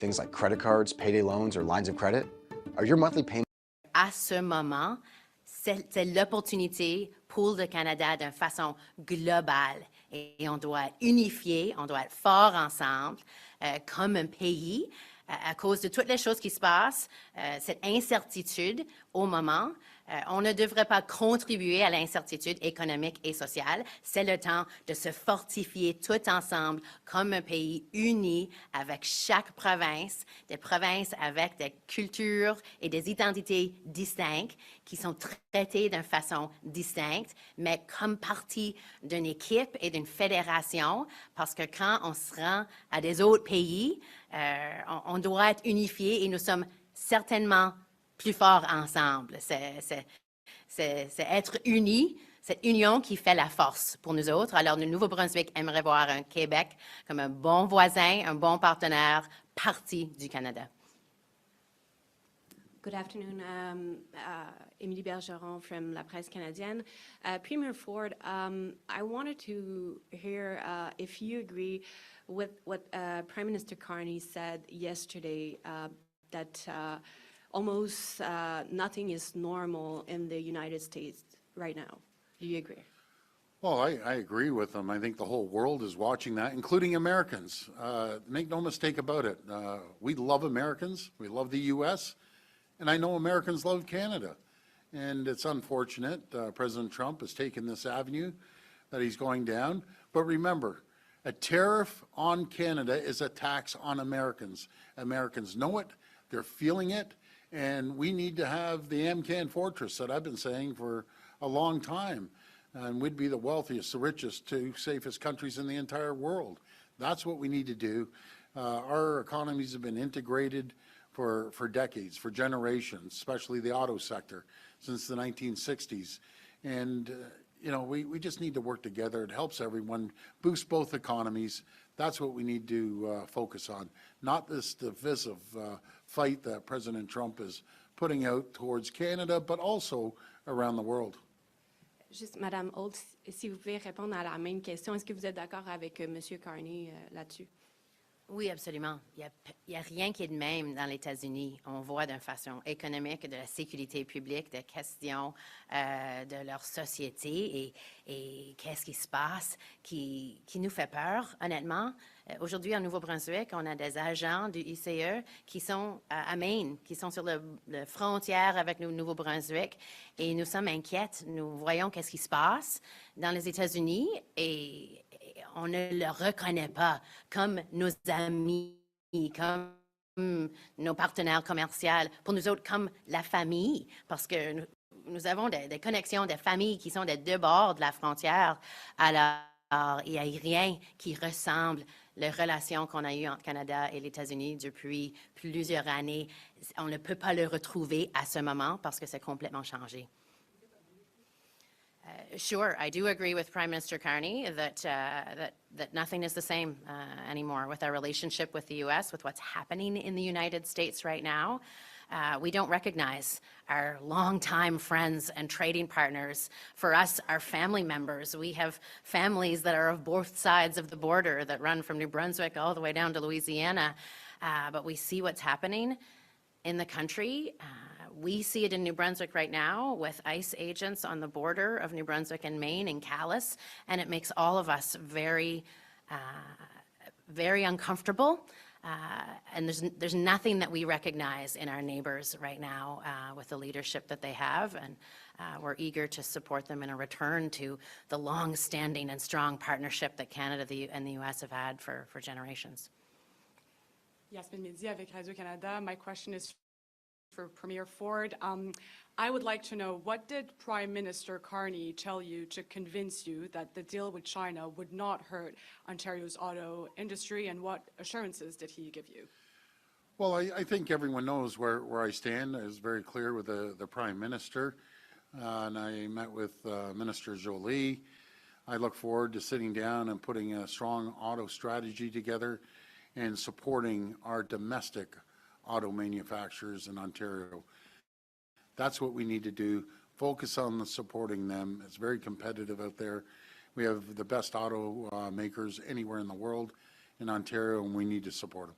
Things like credit cards, payday loans, or lines of credit? Are your monthly payments... À ce moment, c'est l'opportunité pour le Canada d'une façon globale. Et on doit être unifié, on doit être fort ensemble comme un pays à cause de toutes les choses qui se passent, cette incertitude au moment. On ne devrait pas contribuer à l'incertitude économique et sociale. C'est le temps de se fortifier tout ensemble comme un pays uni avec chaque province, des provinces avec des cultures et des identités distinctes qui sont traitées d'une façon distincte, mais comme partie d'une équipe et d'une fédération, parce que quand on se rend à des autres pays, on doit être unifié et nous sommes certainement plus forts ensemble. C'est être unis, cette union qui fait la force pour nous autres. Alors, le Nouveau-Brunswick aimerait voir un Québec comme un bon voisin, un bon partenaire, partie du Canada. Good afternoon. Émilie Bergeron from La Presse Canadienne. Premier Ford, I wanted to hear if you agree with what Prime Minister Carney said yesterday, that almost nothing is normal in the United States right now. Do you agree? Well, I agree with them. I think the whole world is watching that, including Americans. Make no mistake about it. We love Americans. We love the U.S., and I know Americans love Canada. And it's unfortunate President Trump has taken this avenue that he's going down. But remember, a tariff on Canada is a tax on Americans. Americans know it, they're feeling it, and we need to have the AmCan fortress that I've been saying for a long time. And we'd be the wealthiest, the richest, two safest countries in the entire world. That's what we need to do. Our economies have been integrated for decades, for generations, especially the auto sector since the 1960s. And you know, we just need to work together. It helps everyone, boost both economies. That's what we need to focus on, not this divisive fight that President Trump is putting out towards Canada, but also around the world. Juste, Madame Holt, si vous pouvez répondre à la même question, est-ce que vous êtes d'accord avec M. Carney là-dessus? Oui, absolument. Il y a rien qui est de même dans les États-Unis. On voit d'une façon économique, de la sécurité publique, des questions de leur société et qu'est-ce qui se passe qui nous fait peur, honnêtement. Aujourd'hui, en Nouveau-Brunswick, on a des agents du ICE qui sont à Maine, qui sont sur la frontière avec le Nouveau-Brunswick et nous sommes inquiets. Nous voyons qu'est-ce qui se passe dans les États-Unis et on ne le reconnaît pas comme nos amis, comme nos partenaires commerciaux, pour nous autres comme la famille, parce que nous avons des connexions, des familles qui sont des deux bords de la frontière. Alors, il n'y a rien qui ressemble les relations qu'on a eues entre Canada et les États-Unis depuis plusieurs années. On ne peut pas le retrouver à ce moment parce que c'est complètement changé. Sure, I do agree with Prime Minister Carney that nothing is the same anymore with our relationship with the U.S., with what's happening in the United States right now. We don't recognize our longtime friends and trading partners. For us, our family members. We have families that are of both sides of the border that run from New Brunswick all the way down to Louisiana. But we see what's happening in the country. We see it in New Brunswick right now with ICE agents on the border of New Brunswick and Maine in Calais, and it makes all of us very, very uncomfortable. And there's nothing that we recognize in our neighbors right now with the leadership that they have, and we're eager to support them in a return to the long-standing and strong partnership that Canada and the U.S. have had for generations. Yasmin Midi avec Radio-Canada. My question is for Premier Ford. I would like to know, what did Prime Minister Carney tell you to convince you that the deal with China would not hurt Ontario's auto industry, and what assurances did he give you? Well, I think everyone knows where I stand. I was very clear with the Prime Minister, and I met with Minister Jolie. I look forward to sitting down and putting a strong auto strategy together and supporting our domestic auto manufacturers in Ontario. That's what we need to do. Focus on supporting them. It's very competitive out there. We have the best auto makers anywhere in the world in Ontario, and we need to support them.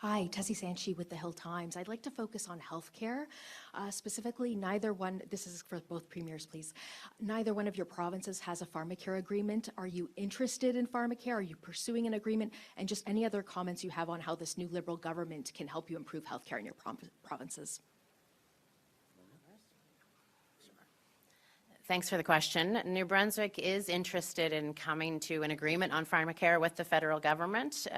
Hi, Tessie Sanchi with the Hill Times. I'd like to focus on healthcare. Specifically, this is for both premiers, please. Neither one of your provinces has a pharmacare agreement. Are you interested in pharmacare? Are you pursuing an agreement? And just any other comments you have on how this new Liberal government can help you improve healthcare in your provinces? Thanks for the question. New Brunswick is interested in coming to an agreement on pharmacare with the federal government,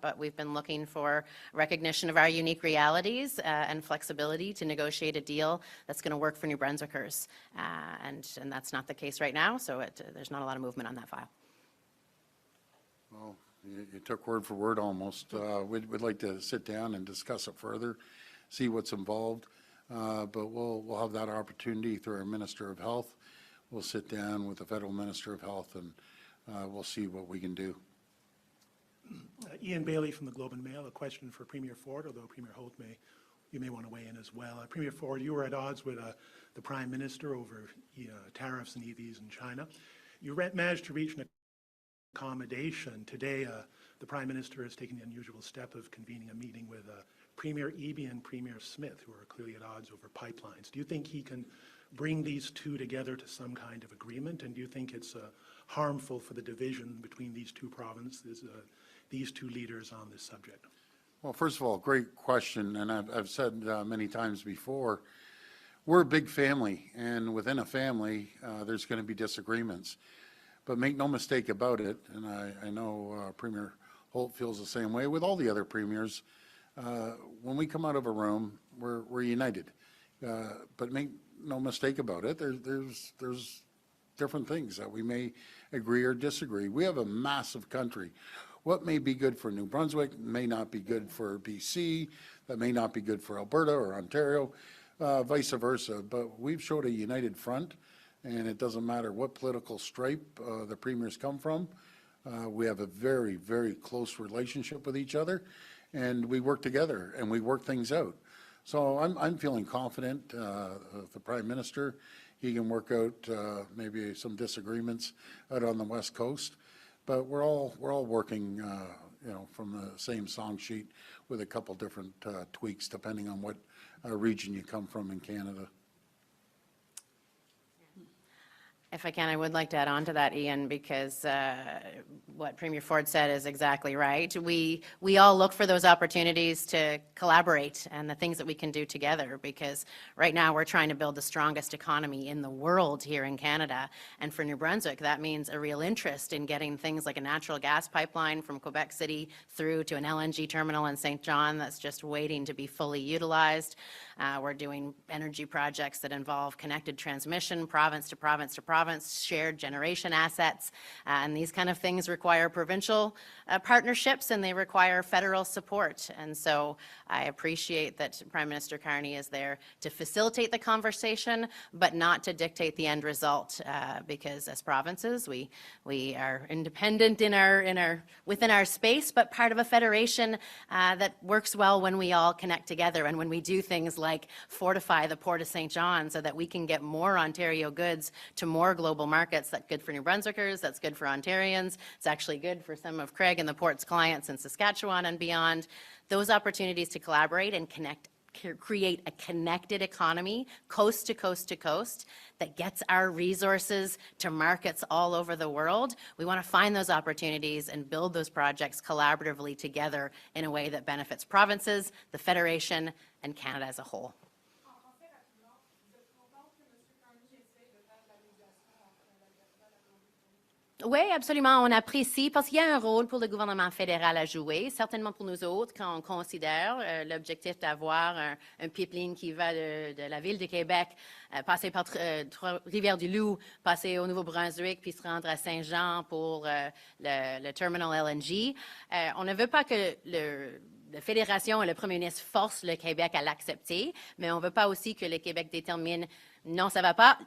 but we've been looking for recognition of our unique realities and flexibility to negotiate a deal that's going to work for New Brunswickers. And that's not the case right now, so there's not a lot of movement on that file. Well, you took word for word almost. We'd like to sit down and discuss it further, see what's involved, but we'll have that opportunity through our Minister of Health. We'll sit down with the Federal Minister of Health and we'll see what we can do. Ian Bailey from the Globe and Mail. A question for Premier Ford, although Premier Holt you may want to weigh in as well. Premier Ford, you were at odds with the Prime Minister over tariffs and EVs in China. You managed to reach an accommodation. Today, the Prime Minister has taken the unusual step of convening a meeting with Premier Eby and Premier Smith, who are clearly at odds over pipelines. Do you think he can bring these two together to some kind of agreement? And do you think it's harmful for the division between these two provinces, these two leaders on this subject? Well, first of all, great question. And I've said many times before, we're a big family. And within a family, there's going to be disagreements. But make no mistake about it, and I know Premier Holt feels the same way with all the other premiers, when we come out of a room, we're united. But make no mistake about it, there's different things that we may agree or disagree. We have a massive country. What may be good for New Brunswick may not be good for BC, that may not be good for Alberta or Ontario, vice versa. But we've showed a united front, and it doesn't matter what political stripe the premiers come from. We have a very, very close relationship with each other, and we work together and we work things out. So I'm feeling confident of the Prime Minister. He can work out maybe some disagreements out on the West Coast, but we're all working from the same song sheet with a couple different tweaks depending on what region you come from in Canada. If I can, I would like to add on to that, Ian, because what Premier Ford said is exactly right. We all look for those opportunities to collaborate and the things that we can do together, because right now we're trying to build the strongest economy in the world here in Canada. And for New Brunswick, that means a real interest in getting things like a natural gas pipeline from Quebec City through to an LNG terminal in St. John that's just waiting to be fully utilized. We're doing energy projects that involve connected transmission, province to province to province, shared generation assets, and these kind of things require provincial partnerships, and they require federal support. And so I appreciate that Prime Minister Carney is there to facilitate the conversation, but not to dictate the end result, because as provinces, we are independent within our space, but part of a federation that works well when we all connect together and when we do things like fortify the Port of St. John so that we can get more Ontario goods to more global markets. That's good for New Brunswickers, that's good for Ontarians, it's actually good for some of Craig and the Port's clients in Saskatchewan and beyond. Those opportunities to collaborate and create a connected economy, coast to coast to coast, that gets our resources to markets all over the world. We want to find those opportunities and build those projects collaboratively together in a way that benefits provinces, the Federation, and Canada as a whole. Oui, absolument. On apprécie parce qu'il y a un rôle pour le gouvernement fédéral à jouer, certainement pour nous autres, quand on considère l'objectif d'avoir un pipeline qui va de la ville de Québec, passer par Rivière-du-Loup, passer au Nouveau-Brunswick, puis se rendre à Saint-Jean pour le terminal LNG. On ne veut pas que la Fédération et le Premier ministre forcent le Québec à l'accepter, mais on ne veut pas aussi que le Québec détermine non, ça ne va pas.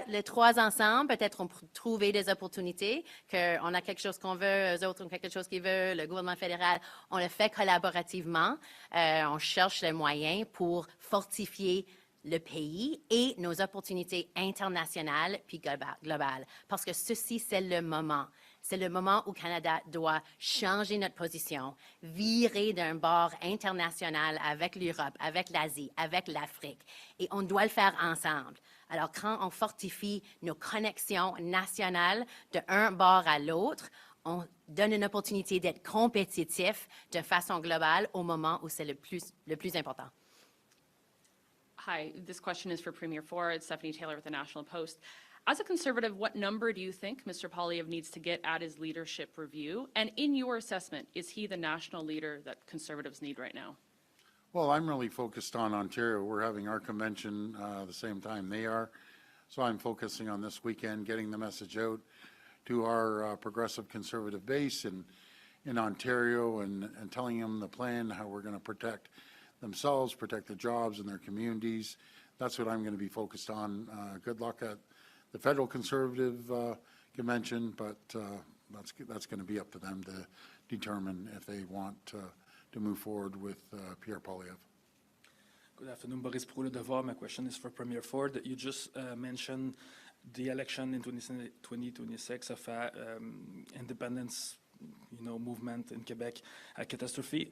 Les trois ensemble, peut-être on peut trouver des opportunités, qu'on a quelque chose qu'on veut, eux autres ont quelque chose qu'ils veulent, le gouvernement fédéral, on le fait collaborativement. On cherche les moyens pour fortifier le pays et nos opportunités internationales puis globales. Parce que ceci, c'est le moment. C'est le moment où le Canada doit changer notre position, virer d'un bord international avec l'Europe, avec l'Asie, avec l'Afrique. Et on doit le faire ensemble. Alors, quand on fortifie nos connexions nationales d'un bord à l'autre, on donne une opportunité d'être compétitif de façon globale au moment où c'est le plus important. Hi, this question is for Premier Ford. Stephanie Taylor with the National Post. As a Conservative, what number do you think Mr. Poilievre needs to get at his leadership review? And in your assessment, is he the national leader that Conservatives need right now? Well, I'm really focused on Ontario. We're having our convention the same time they are. So I'm focusing on this weekend, getting the message out to our progressive Conservative base in Ontario and telling them the plan, how we're going to protect themselves, protect the jobs in their communities. That's what I'm going to be focused on. Good luck at the federal Conservative convention, but that's going to be up to them to determine if they want to move forward with Pierre Poilievre. Good afternoon, Boris Proulx, Le Devoir. My question is for Premier Ford. You just mentioned the election in 2026 of independence, movement in Quebec, a catastrophe.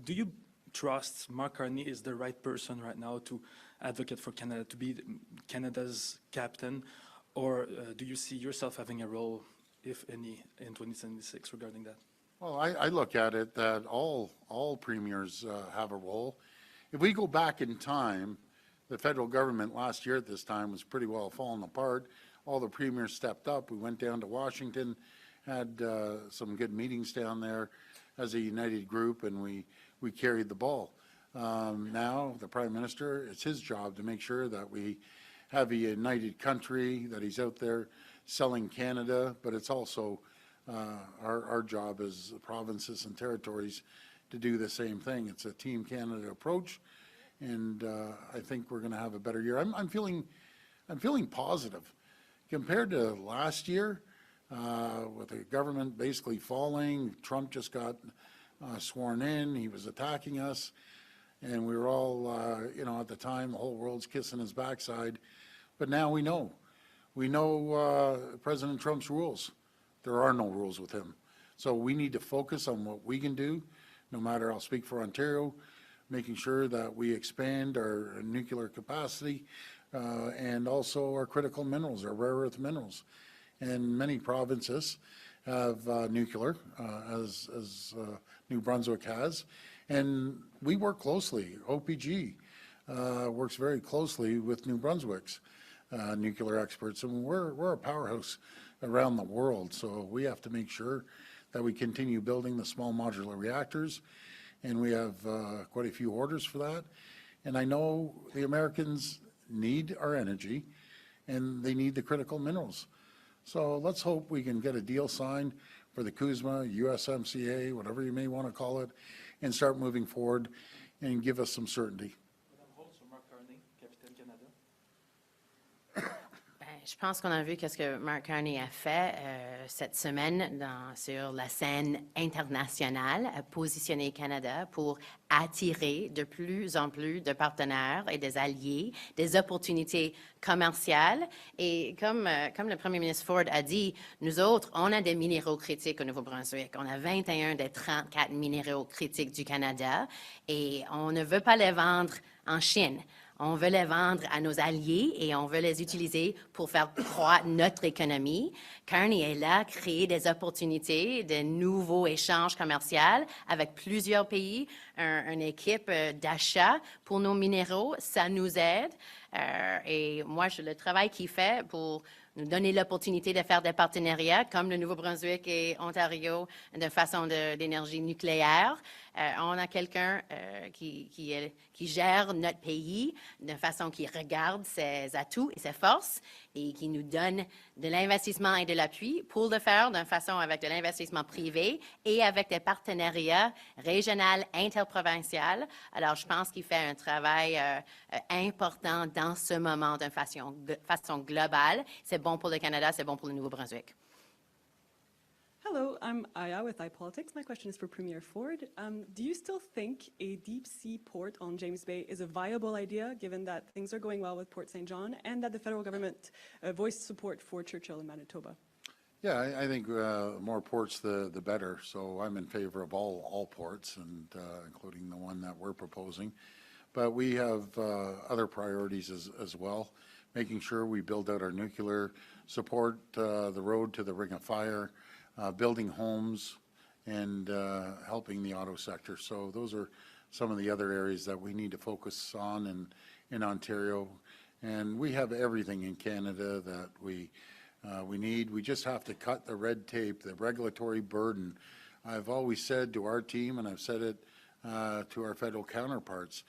Do you trust Mark Carney is the right person right now to advocate for Canada, to be Canada's captain, or do you see yourself having a role, if any, in 2076 regarding that? Well, I look at it that all premiers have a role. If we go back in time, the federal government last year at this time was pretty well falling apart. All the premiers stepped up. We went down to Washington, had some good meetings down there as a united group, and we carried the ball. Now, the Prime Minister, it's his job to make sure that we have a united country, that he's out there selling Canada, but it's also our job as provinces and territories to do the same thing. It's a Team Canada approach, and I think we're going to have a better year. I'm feeling positive compared to last year, with the government basically falling. Trump just got sworn in. He was attacking us, and we were all, at the time, the whole world's kissing his backside. But now we know President Trump's rules. There are no rules with him. So we need to focus on what we can do, no matter, I'll speak for Ontario, making sure that we expand our nuclear capacity and also our critical minerals, our rare earth minerals. And many provinces have nuclear, as New Brunswick has. And we work closely. OPG works very closely with New Brunswick's nuclear experts. And we're a powerhouse around the world. So we have to make sure that we continue building the small modular reactors. And we have quite a few orders for that. And I know the Americans need our energy, and they need the critical minerals. So let's hope we can get a deal signed for the CUSMA, USMCA, whatever you may want to call it, and start moving forward and give us some certainty. Madame Holt, sur Mark Carney, Capitaine Canada. Je pense qu'on a vu ce que Mark Carney a fait cette semaine sur la scène internationale, a positionné le Canada pour attirer de plus en plus de partenaires et des alliés, des opportunités commerciales. Et comme le premier ministre Ford a dit, nous autres, on a des minéraux critiques au Nouveau-Brunswick. On a 21 des 34 minéraux critiques du Canada et on ne veut pas les vendre en Chine. On veut les vendre à nos alliés et on veut les utiliser pour faire croître notre économie. Carney est là, créer des opportunités, de nouveaux échanges commerciaux avec plusieurs pays, une équipe d'achat pour nos minéraux. Ça nous aide. Et moi, le travail qu'il fait pour nous donner l'opportunité de faire des partenariats comme le Nouveau-Brunswick et Ontario de façon d'énergie nucléaire. On a quelqu'un qui gère notre pays de façon qui regarde ses atouts et ses forces et qui nous donne de l'investissement et de l'appui pour le faire d'une façon avec de l'investissement privé et avec des partenariats régionaux, interprovinciaux. Alors, je pense qu'il fait un travail important dans ce moment d'une façon globale. C'est bon pour le Canada, c'est bon pour le Nouveau-Brunswick. Hello, I'm Aya with iPolitics. My question is for Premier Ford. Do you still think a deep-sea port on James Bay is a viable idea, given that things are going well with Port St. John and that the federal government voiced support for Churchill in Manitoba? Yeah, I think more ports, the better. So I'm in favor of all ports, and including the one that we're proposing. But we have other priorities as well, making sure we build out our nuclear, support the road to the Ring of Fire, building homes, and helping the auto sector. So those are some of the other areas that we need to focus on in Ontario. And we have everything in Canada that we need. We just have to cut the red tape, the regulatory burden. I've always said to our team, and I've said it to our federal counterparts,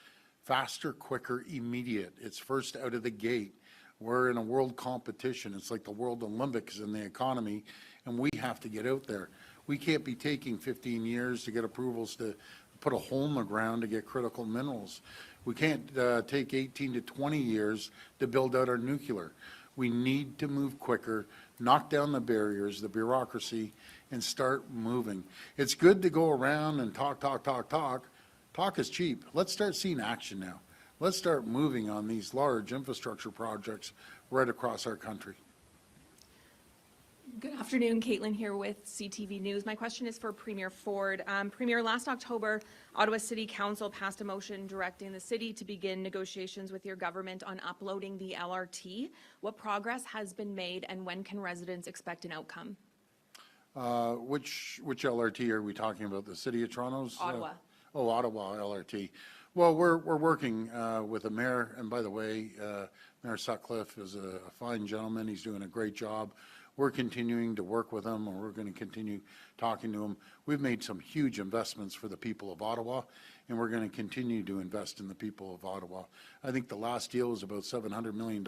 faster, quicker, immediate. It's first out of the gate. We're in a world competition. It's like the World Olympics in the economy, and we have to get out there. We can't be taking 15 years to get approvals to put a hole in the ground to get critical minerals. We can't take 18 to 20 years to build out our nuclear. We need to move quicker, knock down the barriers, the bureaucracy, and start moving. It's good to go around and talk. Talk is cheap. Let's start seeing action now. Let's start moving on these large infrastructure projects right across our country. Good afternoon, Caitlin here with CTV News. My question is for Premier Ford. Premier, last October, Ottawa City Council passed a motion directing the city to begin negotiations with your government on uploading the LRT. What progress has been made, and when can residents expect an outcome? Which LRT are we talking about? The City of Toronto's? Ottawa. Ottawa LRT. Well, we're working with the mayor, and by the way, Mayor Sutcliffe is a fine gentleman. He's doing a great job. We're continuing to work with him, and we're going to continue talking to him. We've made some huge investments for the people of Ottawa, and we're going to continue to invest in the people of Ottawa. I think the last deal was about $700 million,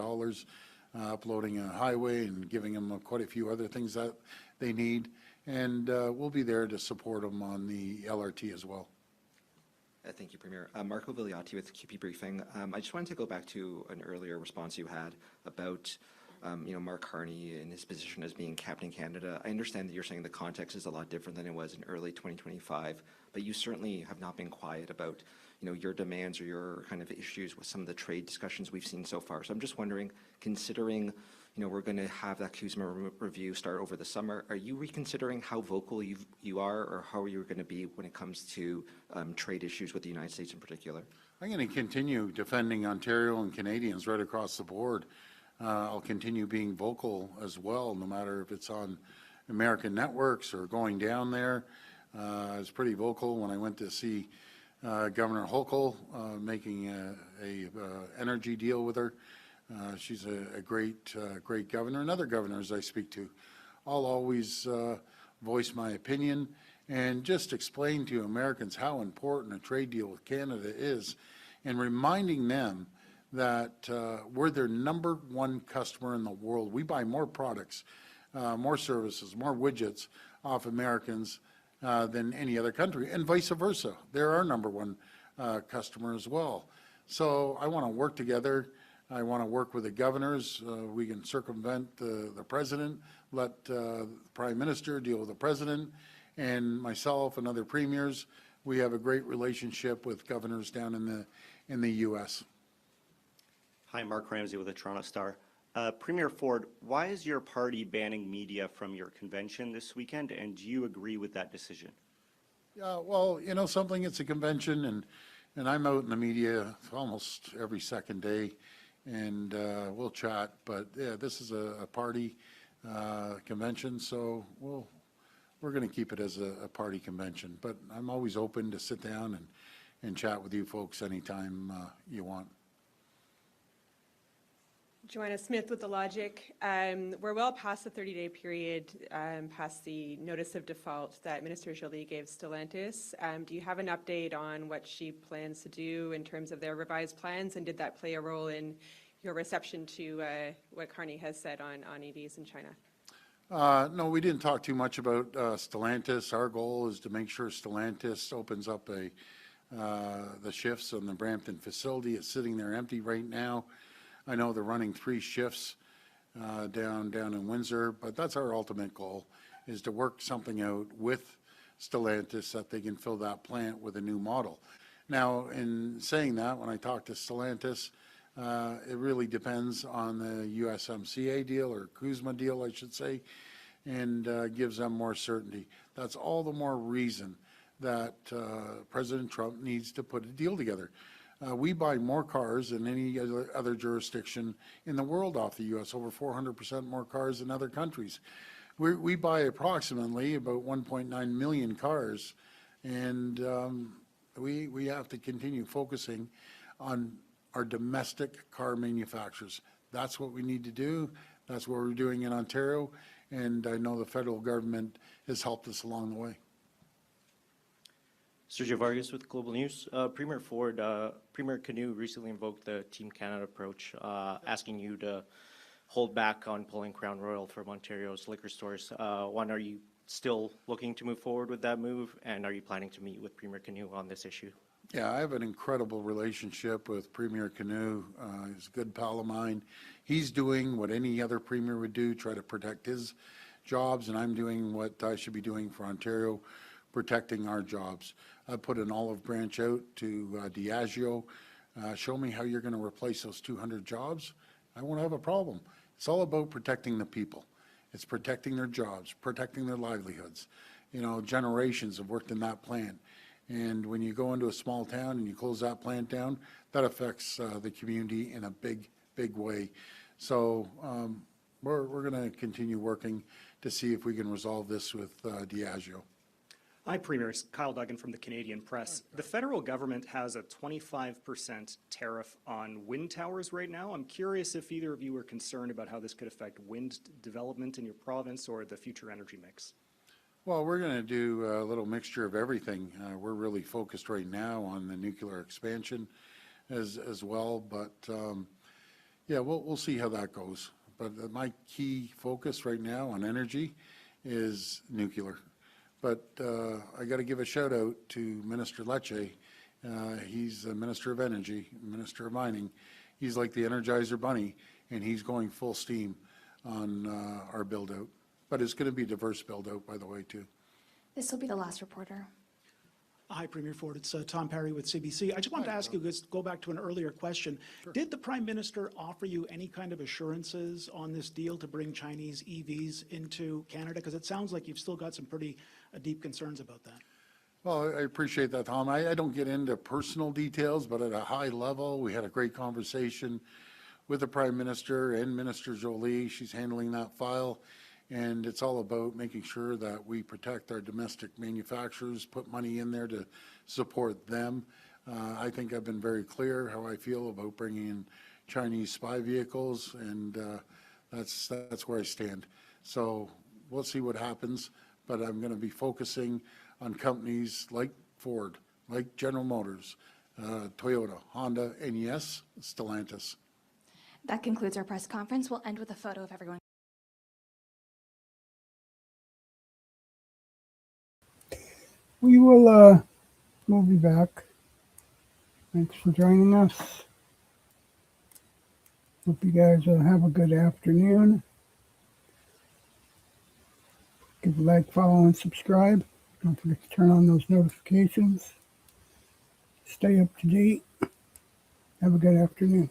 uploading a highway and giving them quite a few other things that they need, and we'll be there to support them on the LRT as well. Thank you, Premier. Marco Vigliotti with QP Briefing. I just wanted to go back to an earlier response you had about Mark Carney and his position as being Captain Canada. I understand that you're saying the context is a lot different than it was in early 2025, but you certainly have not been quiet about, your demands or your kind of issues with some of the trade discussions we've seen so far. So I'm just wondering, considering, we're going to have that CUSMA review start over the summer, are you reconsidering how vocal you are, or how are you going to be when it comes to trade issues with the United States in particular? I'm going to continue defending Ontario and Canadians right across the board. I'll continue being vocal as well, no matter if it's on American networks or going down there. I was pretty vocal when I went to see Governor Holt making a energy deal with her. She's a great governor, and other governors I speak to. I'll always voice my opinion and just explain to Americans how important a trade deal with Canada is, and reminding them that we're their #1 customer in the world. We buy more products, more services, more widgets off Americans than any other country, and vice versa. They're our #1 customer as well. So I want to work together. I want to work with the governors. We can circumvent the president, let the prime minister deal with the president, and myself and other premiers. We have a great relationship with governors down in the U.S. Hi, Mark Ramsey with the Toronto Star. Premier Ford, why is your party banning media from your convention this weekend, and do you agree with that decision? Yeah, well, something, it's a convention, and I'm out in the media almost every second day, and we'll chat. But yeah, this is a party convention, so we're going to keep it as a party convention. But I'm always open to sit down and chat with you folks anytime you want. Joanna Smith with The Logic. We're well past the 30-day period, past the notice of default that Minister Joly gave Stellantis. Do you have an update on what she plans to do in terms of their revised plans, and did that play a role in your reception to what Carney has said on EVs in China? No, we didn't talk too much about Stellantis. Our goal is to make sure Stellantis opens up the shifts on the Brampton facility. It's sitting there empty right now. I know they're running 3 shifts down in Windsor, but that's our ultimate goal, is to work something out with Stellantis that they can fill that plant with a new model. Now, in saying that, when I talk to Stellantis, it really depends on the USMCA deal, or CUSMA deal, I should say. and gives them more certainty. That's all the more reason that President Trump needs to put a deal together. We buy more cars than any other jurisdiction in the world off the U.S., over 400% more cars than other countries. We buy approximately about 1.9 million cars, and we have to continue focusing on our domestic car manufacturers. That's what we need to do. That's what we're doing in Ontario, and I know the federal government has helped us along the way. Sergio Vargas with Global News. Premier Ford, Premier Canoe recently invoked the Team Canada approach, asking you to hold back on pulling Crown Royal from Ontario's liquor stores. One, are you still looking to move forward with that move, and are you planning to meet with Premier Canoe on this issue? Yeah, I have an incredible relationship with Premier Canoe. He's a good pal of mine. He's doing what any other premier would do, try to protect his jobs, and I'm doing what I should be doing for Ontario, protecting our jobs. I put an olive branch out to Diageo. Show me how you're going to replace those 200 jobs. I won't have a problem. It's all about protecting the people. It's protecting their jobs, protecting their livelihoods. You know, generations have worked in that plant. And when you go into a small town and you close that plant down, that affects the community in a big, big way. So we're going to continue working to see if we can resolve this with Diageo. Hi, Premier. Kyle Duggan from the Canadian Press. The federal government has a 25% tariff on wind towers right now. I'm curious if either of you are concerned about how this could affect wind development in your province or the future energy mix. Well, we're going to do a little mixture of everything. We're really focused right now on the nuclear expansion as well, but yeah, we'll see how that goes. But my key focus right now on energy is nuclear. But I got to give a shout out to Minister Lecce. He's the Minister of Energy, Minister of Mining. He's like the Energizer Bunny, and he's going full steam on our build out. But it's going to be a diverse build out, by the way, too. This will be the last reporter. Hi, Premier Ford. It's Tom Perry with CBC. I just wanted to ask you, just go back to an earlier question. Sure. Did the Prime Minister offer you any kind of assurances on this deal to bring Chinese EVs into Canada? Because it sounds like you've still got some pretty deep concerns about that. Well, I appreciate that, Tom. I don't get into personal details, but at a high level, we had a great conversation with the Prime Minister and Minister Jolie. She's handling that file. And it's all about making sure that we protect our domestic manufacturers, put money in there to support them. I think I've been very clear how I feel about bringing in Chinese spy vehicles, and that's where I stand. So we'll see what happens, but I'm going to be focusing on companies like Ford, like General Motors, Toyota, Honda, and yes, Stellantis. That concludes our press conference. We'll end with a photo of everyone. We'll be back. Thanks for joining us. Hope you guys have a good afternoon. Give a like, follow, and subscribe. Don't forget to turn on those notifications. Stay up to date. Have a good afternoon.